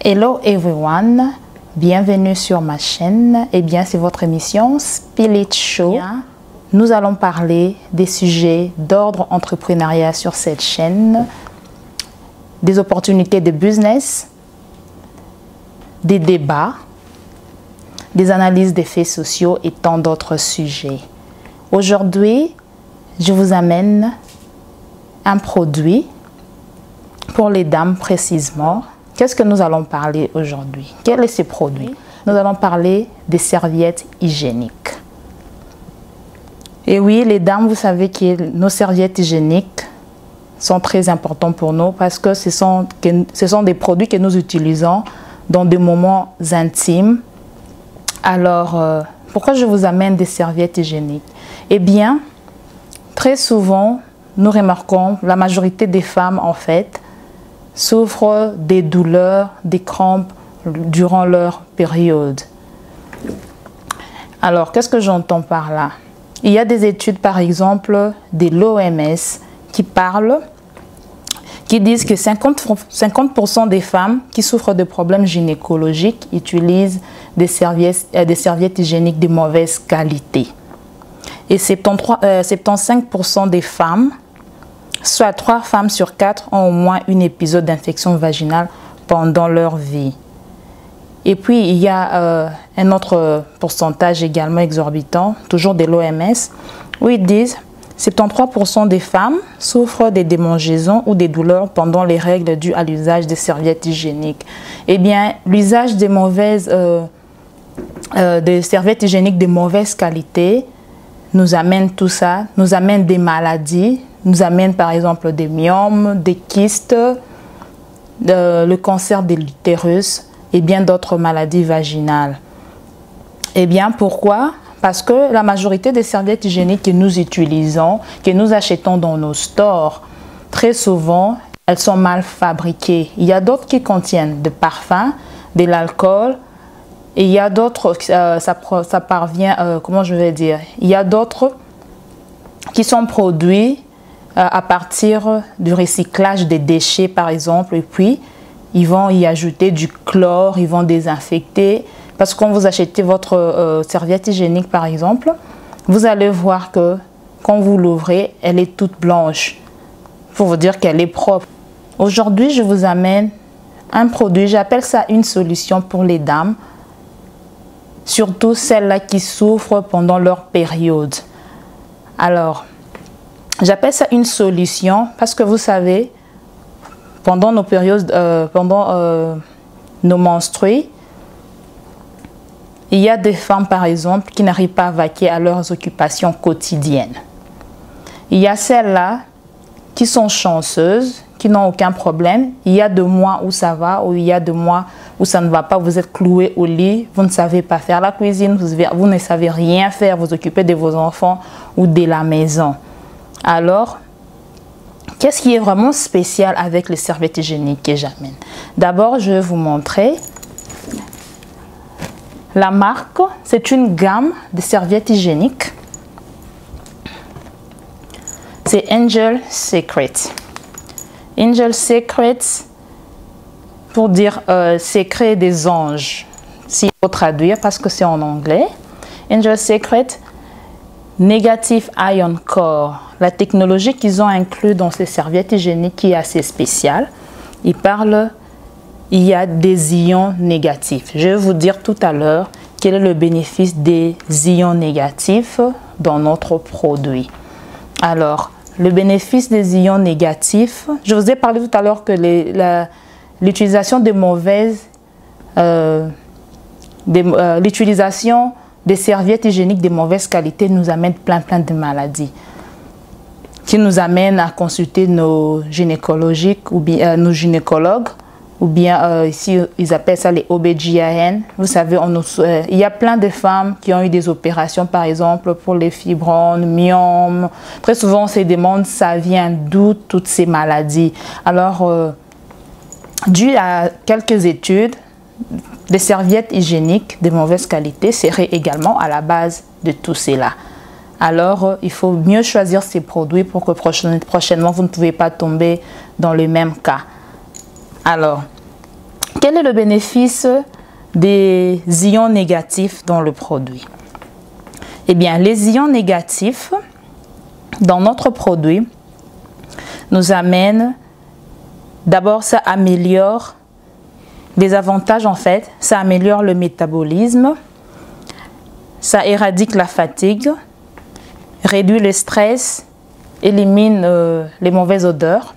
Hello everyone, bienvenue sur ma chaîne. Eh bien, c'est votre émission Spill It Show. Nous allons parler des sujets d'ordre entrepreneurial sur cette chaîne, des opportunités de business, des débats, des analyses des faits sociaux et tant d'autres sujets. Aujourd'hui, je vous amène un produit pour les dames précisément. Qu'est-ce que nous allons parler aujourd'hui? Quel est ce produit? Nous allons parler des serviettes hygiéniques. Et oui, les dames, vous savez que nos serviettes hygiéniques sont très importantes pour nous parce que ce sont des produits que nous utilisons dans des moments intimes. Alors, pourquoi je vous amène des serviettes hygiéniques? Eh bien, très souvent, nous remarquons, la majorité des femmes, en fait, souffrent des douleurs, des crampes durant leur période. Alors, qu'est-ce que j'entends par là? Il y a des études, par exemple, de l'OMS qui disent que 50% des femmes qui souffrent de problèmes gynécologiques utilisent des serviettes hygiéniques de mauvaise qualité. Et 75% des femmes, soit 3 femmes sur 4 ont au moins un épisode d'infection vaginale pendant leur vie. Et puis, il y a un autre pourcentage également exorbitant, toujours de l'OMS, où ils disent 73% des femmes souffrent des démangeaisons ou des douleurs pendant les règles dues à l'usage des serviettes hygiéniques. Eh bien, l'usage des serviettes hygiéniques de mauvaise qualité nous amène tout ça, nous amène des maladies, nous amène par exemple des myomes, des kystes, le cancer de l'utérus et bien d'autres maladies vaginales. Eh bien, pourquoi? Parce que la majorité des serviettes hygiéniques que nous utilisons, que nous achetons dans nos stores, très souvent, elles sont mal fabriquées. Il y a d'autres qui contiennent de parfums, de l'alcool, et il y a d'autres, ça parvient, comment je vais dire, il y a d'autres qui sont produits à partir du recyclage des déchets, par exemple, et puis ils vont y ajouter du chlore, ils vont désinfecter. Parce que quand vous achetez votre serviette hygiénique, par exemple, vous allez voir que quand vous l'ouvrez, elle est toute blanche. Pour vous dire qu'elle est propre. Aujourd'hui, je vous amène un produit, j'appelle ça une solution pour les dames, surtout celles-là qui souffrent pendant leur période. Alors, j'appelle ça une solution parce que vous savez, pendant nos périodes, nos menstrues, il y a des femmes, par exemple, qui n'arrivent pas à vaquer à leurs occupations quotidiennes. Il y a celles-là qui sont chanceuses, qui n'ont aucun problème. Il y a des mois où ça va, ou il y a des mois où ça ne va pas. Vous êtes cloué au lit, vous ne savez pas faire la cuisine, vous ne savez rien faire, vous occupez de vos enfants ou de la maison. Alors, qu'est-ce qui est vraiment spécial avec les serviettes hygiéniques que j'amène? D'abord, je vais vous montrer. La marque, c'est une gamme de serviettes hygiéniques. C'est Angel Secret. Angel Secret, pour dire secret des anges, s'il faut traduire parce que c'est en anglais. Angel Secret, Negative Ion Core. La technologie qu'ils ont inclus dans ces serviettes hygiéniques qui est assez spéciale. Ils parlent, il y a des ions négatifs. Je vais vous dire tout à l'heure quel est le bénéfice des ions négatifs dans notre produit? Alors, le bénéfice des ions négatifs, je vous ai parlé tout à l'heure que l'utilisation l'utilisation des serviettes hygiéniques de mauvaise qualité nous amène plein de maladies, qui nous amènent à consulter nos gynécologiques ou bien nos gynécologues, ou bien ici ils appellent ça les OBGYN. Vous savez, il y a plein de femmes qui ont eu des opérations, par exemple pour les fibromes, myomes. Très souvent on se demande ça vient d'où toutes ces maladies. Alors dû à quelques études, des serviettes hygiéniques de mauvaise qualité seraient également à la base de tout cela. Alors, il faut mieux choisir ces produits pour que prochainement, vous ne pouvez pas tomber dans le même cas. Alors, quel est le bénéfice des ions négatifs dans le produit? Eh bien, les ions négatifs dans notre produit nous amènent, d'abord, ça améliore les avantages en fait, ça améliore le métabolisme, ça éradique la fatigue, réduit le stress, élimine les mauvaises odeurs,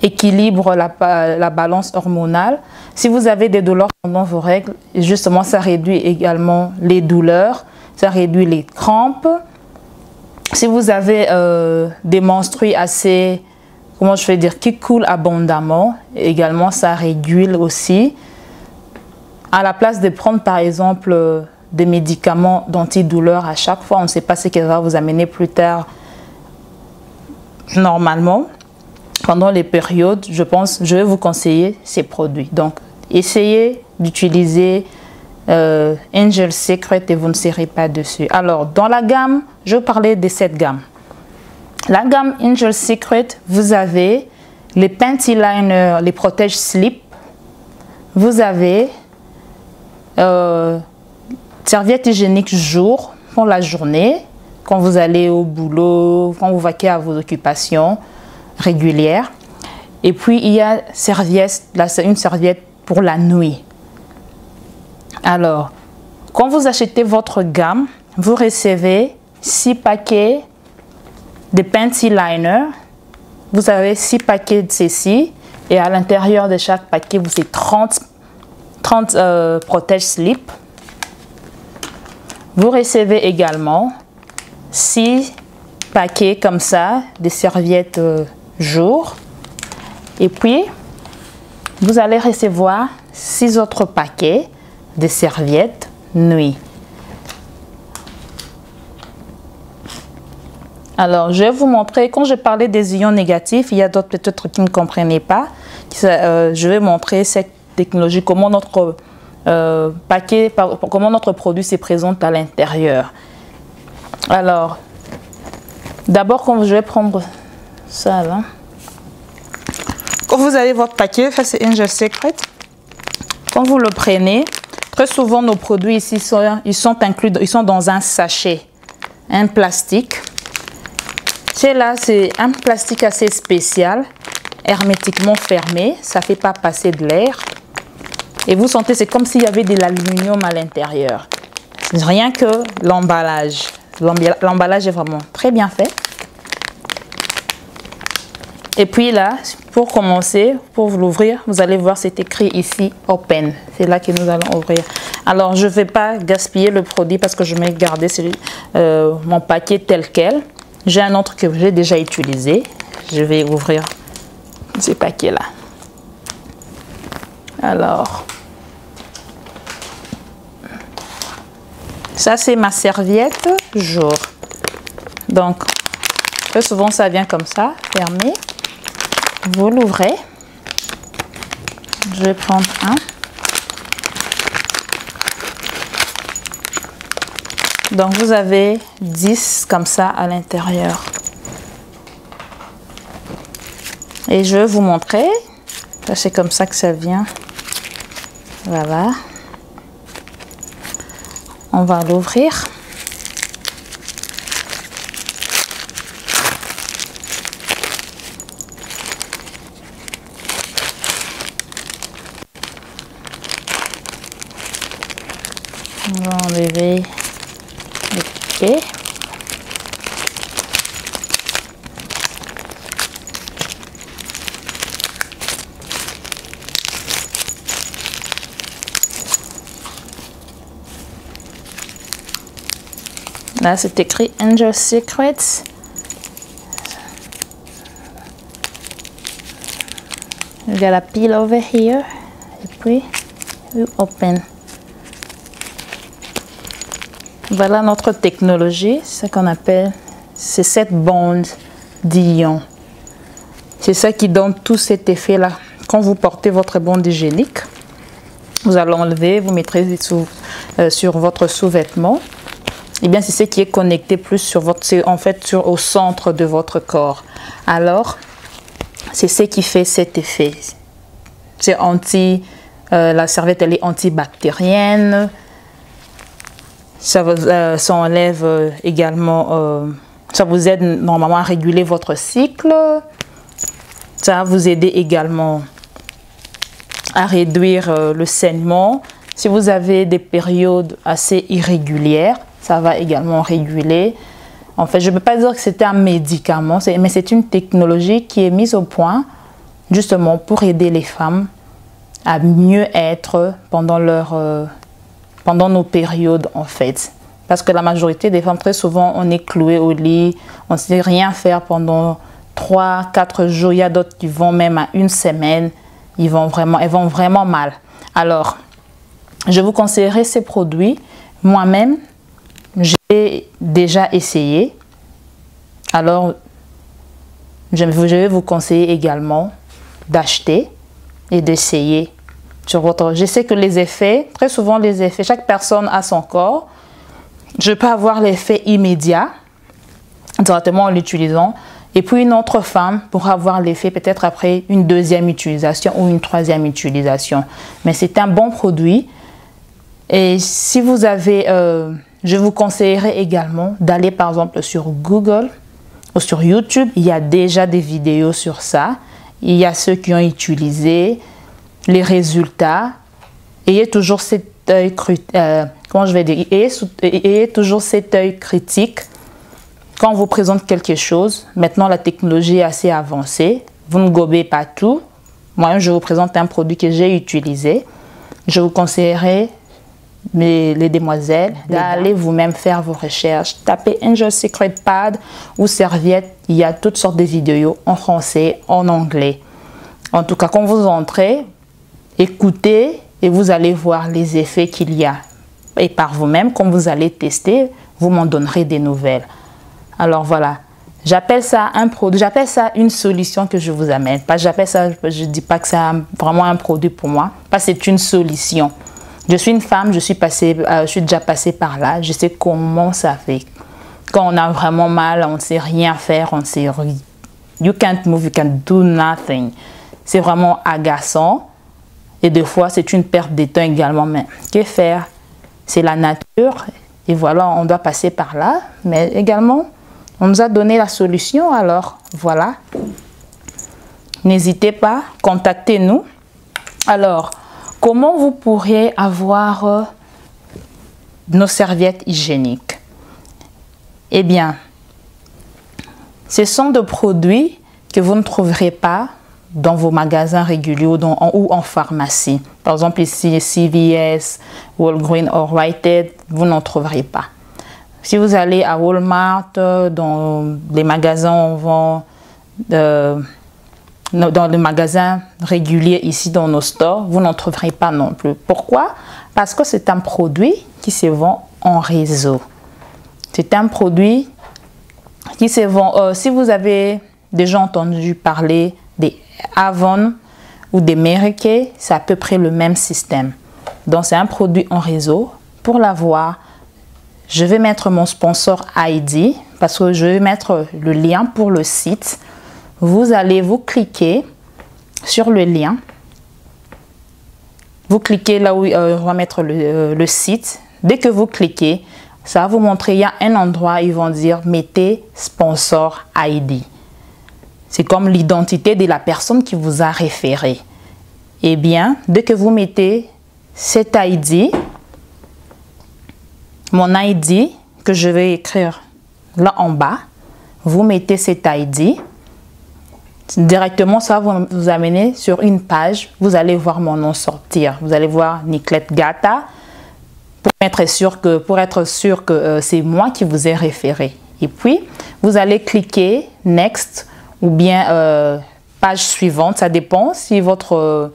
équilibre la balance hormonale. Si vous avez des douleurs pendant vos règles, justement ça réduit également les douleurs, ça réduit les crampes. Si vous avez des menstrues assez, comment je vais dire, qui coulent abondamment, également ça régule aussi. À la place de prendre par exemple des médicaments d'antidouleurs à chaque fois, on ne sait pas ce qu'elle va vous amener plus tard. Normalement, pendant les périodes, je vais vous conseiller ces produits. Donc, essayez d'utiliser Angel Secret et vous ne serez pas dessus. Alors, dans la gamme, je vais parler de cette gamme. La gamme Angel Secret, vous avez les Panty Liner, les protège slip. Vous avez serviette hygiénique jour pour la journée, quand vous allez au boulot, quand vous vaquez à vos occupations régulières. Et puis il y a une serviette pour la nuit. Alors, quand vous achetez votre gamme, vous recevez 6 paquets de Panty Liner. Vous avez 6 paquets de ceci et à l'intérieur de chaque paquet, vous avez 30 protège slip. Vous recevez également 6 paquets comme ça de serviettes jour. Et puis, vous allez recevoir 6 autres paquets de serviettes nuit. Alors, je vais vous montrer, quand je parlais des ions négatifs, il y a d'autres peut-être qui ne comprenaient pas. Je vais montrer cette technologie, comment notre comment notre produit se présente à l'intérieur. Alors, d'abord, quand je vais prendre ça là, quand vous avez votre paquet, ça c'est Angel Secret. Quand vous le prenez, très souvent nos produits ici ils sont dans un sachet, un plastique. Là, c'est un plastique assez spécial, hermétiquement fermé, ça ne fait pas passer de l'air. Et vous sentez, c'est comme s'il y avait de l'aluminium à l'intérieur. Rien que l'emballage. L'emballage est vraiment très bien fait. Et puis là, pour commencer, pour l'ouvrir, vous allez voir, c'est écrit ici « Open ». C'est là que nous allons ouvrir. Alors, je ne vais pas gaspiller le produit parce que je vais garder mon paquet tel quel. J'ai un autre que j'ai déjà utilisé. Je vais ouvrir ce paquet-là. Alors, ça c'est ma serviette jour. Donc, très souvent ça vient comme ça, fermé. Vous l'ouvrez. Je vais prendre un. Donc, vous avez 10 comme ça à l'intérieur. Et je vais vous montrer. C'est comme ça que ça vient. Voilà. On va l'ouvrir. On va enlever le piquet. Là, c'est écrit Angel Secrets. You got a peel over here. Et puis, you open. Voilà notre technologie, ce qu'on appelle, c'est cette bande d'ion. C'est ça qui donne tout cet effet-là. Quand vous portez votre bande hygiénique, vous allez enlever, vous mettrez sur votre sous-vêtement. Eh bien, c'est ce qui est connecté plus sur au centre de votre corps. Alors, c'est ce qui fait cet effet. C'est la serviette, elle est antibactérienne. Ça enlève également, ça vous aide normalement à réguler votre cycle. Ça va vous aider également à réduire le saignement. Si vous avez des périodes assez irrégulières, ça va également réguler. En fait, je ne peux pas dire que c'était un médicament, mais c'est une technologie qui est mise au point justement pour aider les femmes à mieux être pendant nos périodes en fait. Parce que la majorité des femmes, très souvent, on est cloué au lit, on ne sait rien faire pendant 3-4 jours. Il y a d'autres qui vont même à une semaine, elles vont vraiment mal. Alors, je vous conseillerais ces produits. Moi-même, j'ai déjà essayé. Alors, je vais vous conseiller également d'acheter et d'essayer sur votre... Je sais que les effets, très souvent les effets, chaque personne a son corps. Je peux avoir l'effet immédiat directement en l'utilisant. Et puis une autre femme pourra avoir l'effet peut-être après une deuxième utilisation ou une troisième utilisation. Mais c'est un bon produit. Et si vous avez... je vous conseillerais également d'aller par exemple sur Google ou sur YouTube. Il y a déjà des vidéos sur ça. Il y a ceux qui ont utilisé les résultats. Ayez toujours cet œil, ayez toujours cet œil critique quand on vous présente quelque chose. Maintenant, la technologie est assez avancée. Vous ne gobez pas tout. Moi, je vous présente un produit que j'ai utilisé. Je vous conseillerais, les demoiselles, d'aller vous-même faire vos recherches. Tapez Angel Secret Pad ou serviette. Il y a toutes sortes de vidéos en français, en anglais. En tout cas, quand vous entrez, écoutez et vous allez voir les effets qu'il y a. Et par vous-même, quand vous allez tester, vous m'en donnerez des nouvelles. Alors voilà, j'appelle ça un produit, j'appelle ça une solution que je vous amène. Pas, j'appelle ça, je ne dis pas que c'est vraiment un produit pour moi, parce que c'est une solution. Je suis une femme, je suis déjà passée par là, je sais comment ça fait. Quand on a vraiment mal, on ne sait rien faire, on ne sait rien. You can't move, you can't do nothing. C'est vraiment agaçant. Et des fois, c'est une perte de temps également. Mais que faire? C'est la nature. Et voilà, on doit passer par là. Mais également, on nous a donné la solution. Alors, voilà. N'hésitez pas, contactez-nous. Alors, comment vous pourriez avoir nos serviettes hygiéniques? Eh bien, ce sont des produits que vous ne trouverez pas dans vos magasins réguliers ou en pharmacie. Par exemple, ici, CVS, Walgreens ou Rite Aid, vous n'en trouverez pas. Si vous allez à Walmart, dans les magasins, on vend, dans les magasins réguliers ici dans nos stores, vous n'en trouverez pas non plus. Pourquoi? Parce que c'est un produit qui se vend en réseau. C'est un produit qui se vend... si vous avez déjà entendu parler des Avon ou des Mary Kay, c'est à peu près le même système. Donc c'est un produit en réseau. Pour l'avoir, je vais mettre mon sponsor ID parce que je vais mettre le lien pour le site. Vous allez vous cliquer sur le lien. Vous cliquez là où on va mettre le site. Dès que vous cliquez, ça va vous montrer, il y a un endroit, ils vont dire mettez sponsor ID. C'est comme l'identité de la personne qui vous a référé. Eh bien, dès que vous mettez cet ID, mon ID que je vais écrire là en bas. Vous mettez cet ID. Directement, ça va vous amener sur une page. Vous allez voir mon nom sortir. Vous allez voir Niclette Gata pour être sûr que c'est moi qui vous ai référé. Et puis, vous allez cliquer Next ou bien page suivante. Ça dépend si votre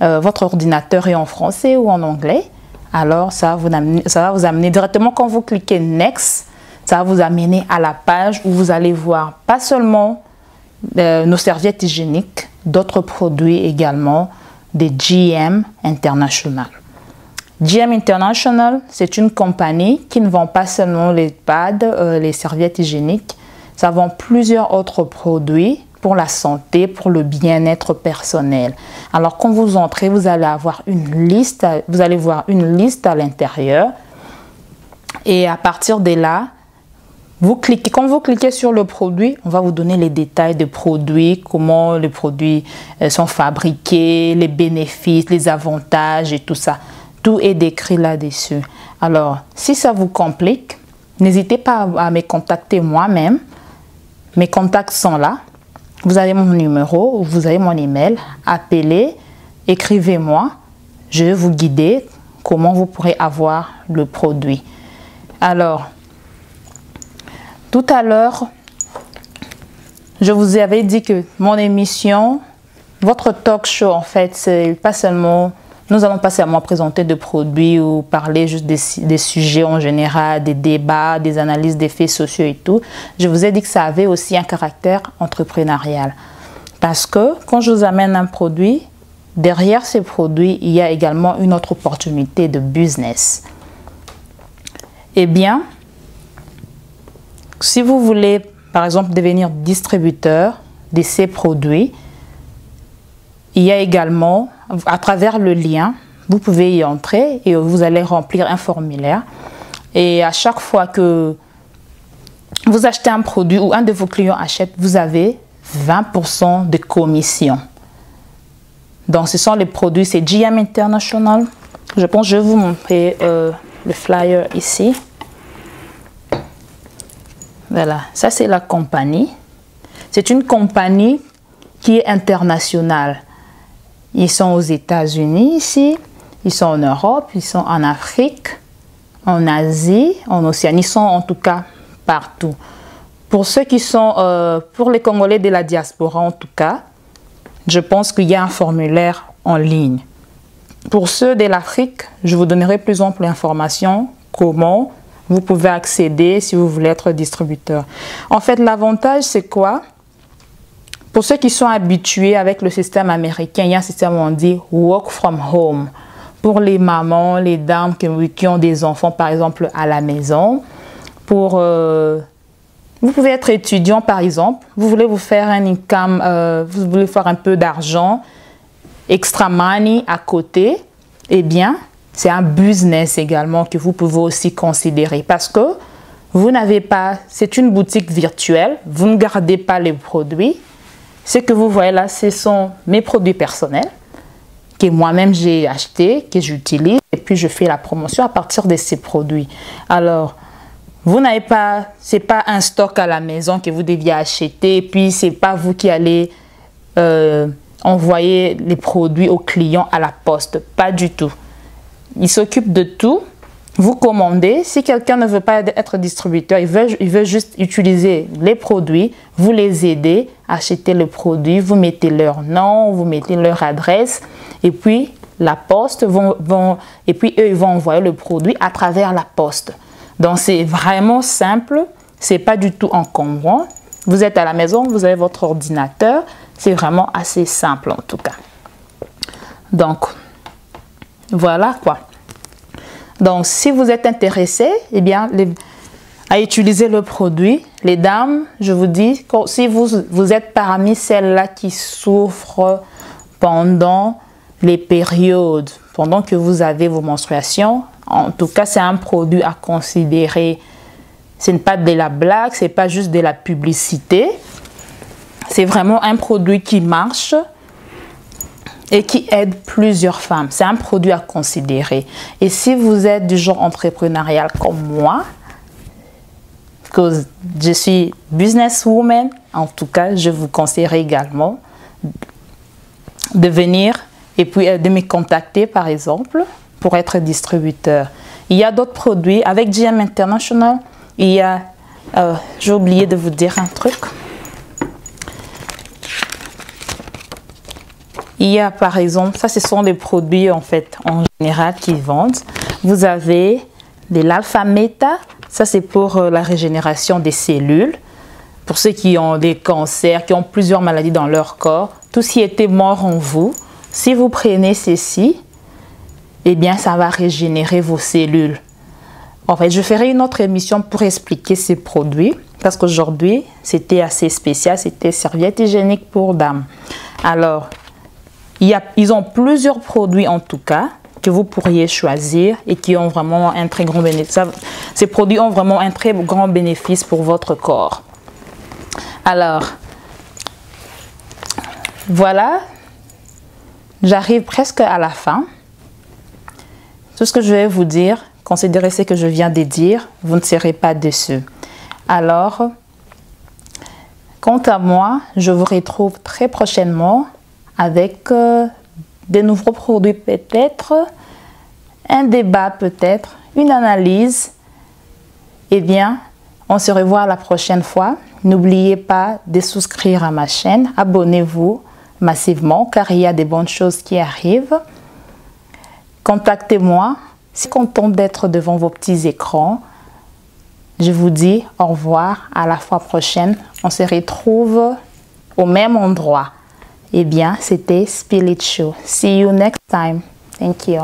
ordinateur est en français ou en anglais. Alors, ça va vous amener directement quand vous cliquez Next. Ça va vous amener à la page où vous allez voir pas seulement nos serviettes hygiéniques, d'autres produits également, des GM International. GM International, c'est une compagnie qui ne vend pas seulement les pads, les serviettes hygiéniques, ça vend plusieurs autres produits pour la santé, pour le bien-être personnel. Alors quand vous entrez, vous allez avoir une liste, vous allez voir une liste à l'intérieur et à partir de là, quand vous cliquez sur le produit, on va vous donner les détails des produits, comment les produits sont fabriqués, les bénéfices, les avantages et tout ça. Tout est décrit là-dessus. Alors, si ça vous complique, n'hésitez pas à me contacter moi-même. Mes contacts sont là. Vous avez mon numéro, vous avez mon email. Appelez, écrivez-moi. Je vais vous guider comment vous pourrez avoir le produit. Alors, tout à l'heure, je vous avais dit que mon émission, votre talk show, en fait, c'est pas seulement, nous allons pas seulement présenter des produits ou parler juste des sujets en général, des débats, des analyses des faits sociaux et tout. Je vous ai dit que ça avait aussi un caractère entrepreneurial. Parce que quand je vous amène un produit, derrière ces produits, il y a également une autre opportunité de business. Eh bien, si vous voulez, par exemple, devenir distributeur de ces produits, il y a également, à travers le lien, vous pouvez y entrer et vous allez remplir un formulaire. Et à chaque fois que vous achetez un produit ou un de vos clients achète, vous avez 20% de commission. Donc, ce sont les produits, c'est GM International. Je pense que je vais vous montrer le flyer ici. Voilà, ça c'est la compagnie. C'est une compagnie qui est internationale. Ils sont aux États-Unis ici, ils sont en Europe, ils sont en Afrique, en Asie, en Océanie. Ils sont en tout cas partout. Pour ceux qui sont, pour les Congolais de la diaspora en tout cas, je pense qu'il y a un formulaire en ligne. Pour ceux de l'Afrique, je vous donnerai plus ample information comment vous pouvez accéder si vous voulez être distributeur. En fait, l'avantage, c'est quoi? Pour ceux qui sont habitués avec le système américain, il y a un système où on dit « work from home ». Pour les mamans, les dames qui ont des enfants, par exemple, à la maison. Vous pouvez être étudiant, par exemple. Vous voulez vous faire un income, vous voulez faire un peu d'argent, extra money à côté. Eh bien, c'est un business également que vous pouvez aussi considérer parce que vous n'avez pas, c'est une boutique virtuelle, vous ne gardez pas les produits. Ce que vous voyez là, ce sont mes produits personnels que moi-même j'ai achetés, que j'utilise et puis je fais la promotion à partir de ces produits. Alors, vous n'avez pas, c'est pas un stock à la maison que vous deviez acheter et puis c'est pas vous qui allez envoyer les produits aux clients à la poste, pas du tout. Il s'occupe de tout. Vous commandez. Si quelqu'un ne veut pas être distributeur, il veut juste utiliser les produits, vous les aidez à acheter le produit, vous mettez leur nom, vous mettez leur adresse et puis la poste et puis eux ils vont envoyer le produit à travers la poste. Donc c'est vraiment simple, c'est pas du tout encombrant. Vous êtes à la maison, vous avez votre ordinateur, c'est vraiment assez simple en tout cas. Donc voilà quoi. Donc, si vous êtes intéressé, eh bien, à utiliser le produit, les dames, je vous dis, si vous êtes parmi celles-là qui souffrent pendant les périodes, pendant que vous avez vos menstruations, en tout cas, c'est un produit à considérer. Ce n'est pas de la blague, ce n'est pas juste de la publicité. C'est vraiment un produit qui marche. et qui aide plusieurs femmes. C'est un produit à considérer. Et si vous êtes du genre entrepreneurial comme moi, que je suis businesswoman, en tout cas, je vous conseillerais également de venir et puis de me contacter, par exemple, pour être distributeur. Il y a d'autres produits. Avec GM International, il y a... j'ai oublié de vous dire un truc. Il y a, par exemple, ça, ce sont des produits, en fait, en général, qui vendent. Vous avez de l'alpha-meta. Ça, c'est pour la régénération des cellules. Pour ceux qui ont des cancers, qui ont plusieurs maladies dans leur corps, tout ce qui était mort en vous, si vous prenez ceci, eh bien, ça va régénérer vos cellules. En fait, je ferai une autre émission pour expliquer ces produits, parce qu'aujourd'hui, c'était assez spécial, c'était serviette hygiénique pour dames. Alors, ils ont plusieurs produits en tout cas, que vous pourriez choisir et qui ont vraiment un très grand bénéfice. Ces produits ont vraiment un très grand bénéfice pour votre corps. Alors, voilà, j'arrive presque à la fin. Tout ce que je vais vous dire, considérez ce que je viens de dire, vous ne serez pas déçus. Alors, quant à moi, je vous retrouve très prochainement avec des nouveaux produits peut-être, un débat peut-être, une analyse. Eh bien, on se revoit la prochaine fois. N'oubliez pas de souscrire à ma chaîne. Abonnez-vous massivement car il y a des bonnes choses qui arrivent. Contactez-moi. Je suis contente d'être devant vos petits écrans. Je vous dis au revoir, à la fois prochaine. On se retrouve au même endroit. Eh bien, c'était Spirit Show. See you next time. Thank you.